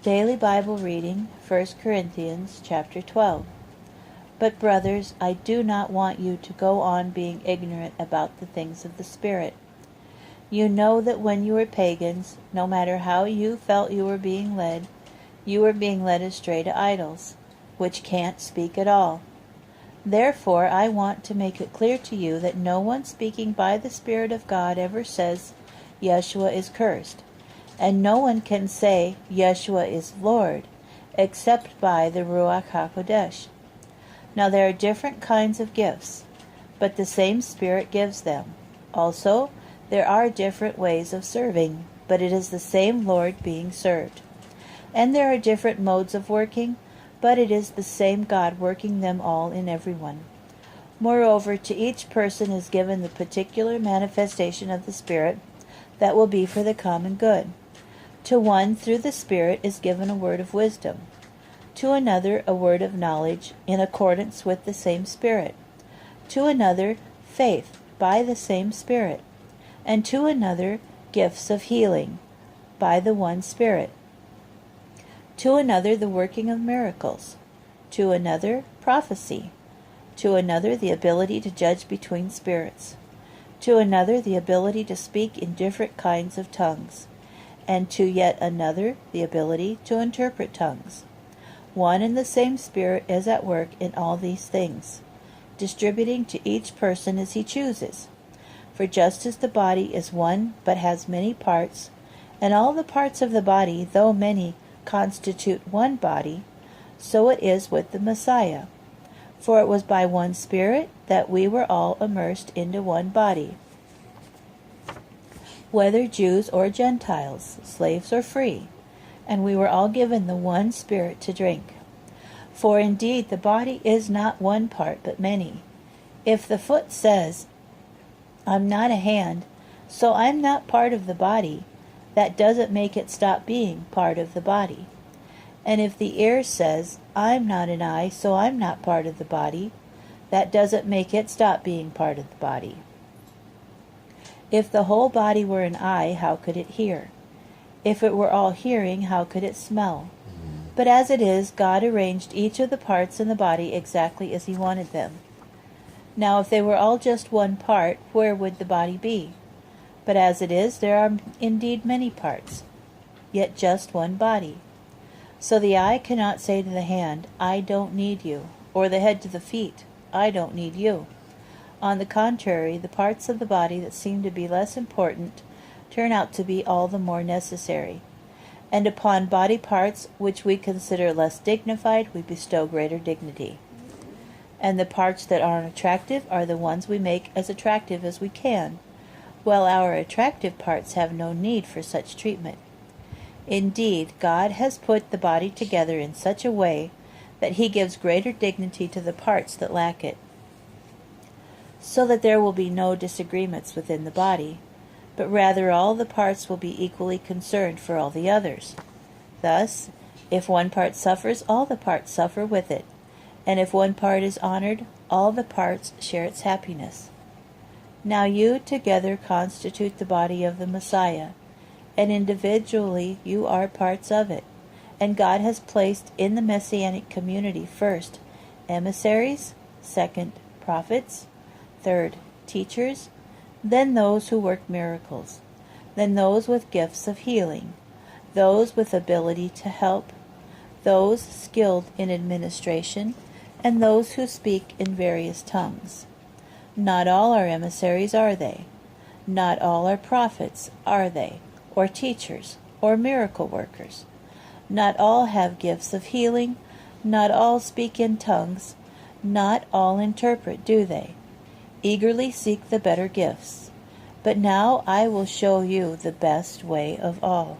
Daily Bible reading, 1 Corinthians chapter 12. But brothers, I do not want you to go on being ignorant about the things of the Spirit. You know that when you were pagans, no matter how you felt you were being led astray to idols, which can't speak at all. Therefore, I want to make it clear to you that no one speaking by the Spirit of God ever says, Yeshua is cursed, and no one can say, Yeshua is Lord, except by the Ruach HaKodesh. Now there are different kinds of gifts, but the same Spirit gives them. Also, there are different ways of serving, but it is the same Lord being served. And there are different modes of working, but it is the same God working them all in everyone. Moreover, to each person is given the particular manifestation of the Spirit that will be for the common good. To one, through the Spirit, is given a word of wisdom. To another, a word of knowledge, in accordance with the same Spirit. To another, faith, by the same Spirit. And to another, gifts of healing, by the one Spirit. To another, the working of miracles. To another, prophecy. To another, the ability to judge between spirits. To another, the ability to speak in different kinds of tongues. And to yet another, the ability to interpret tongues. One and the same Spirit is at work in all these things, distributing to each person as he chooses. For just as the body is one but has many parts, and all the parts of the body, though many, constitute one body, so it is with the Messiah. For it was by one Spirit that we were all immersed into one body, whether Jews or Gentiles, slaves or free, and we were all given the one Spirit to drink. For indeed the body is not one part, but many. If the foot says, I'm not a hand, so I'm not part of the body, that doesn't make it stop being part of the body. And if the ear says, I'm not an eye, so I'm not part of the body, that doesn't make it stop being part of the body. If the whole body were an eye, how could it hear? If it were all hearing, how could it smell? But as it is, God arranged each of the parts in the body exactly as He wanted them. Now if they were all just one part, where would the body be? But as it is, there are indeed many parts, yet just one body. So the eye cannot say to the hand, I don't need you, or the head to the feet, I don't need you. On the contrary, the parts of the body that seem to be less important turn out to be all the more necessary. And upon body parts which we consider less dignified, we bestow greater dignity. And the parts that aren't attractive are the ones we make as attractive as we can, while our attractive parts have no need for such treatment. Indeed, God has put the body together in such a way that He gives greater dignity to the parts that lack it, so that there will be no disagreements within the body, but rather all the parts will be equally concerned for all the others. Thus, if one part suffers, all the parts suffer with it, and if one part is honored, all the parts share its happiness. Now you together constitute the body of the Messiah, and individually you are parts of it, and God has placed in the Messianic community first emissaries, second prophets, third teachers, then those who work miracles, then those with gifts of healing, those with ability to help, those skilled in administration, and those who speak in various tongues. Not all are emissaries, are they? Not all are prophets, are they? Or teachers, or miracle workers? Not all have gifts of healing, not all speak in tongues, not all interpret, do they? Eagerly seek the better gifts. But now I will show you the best way of all.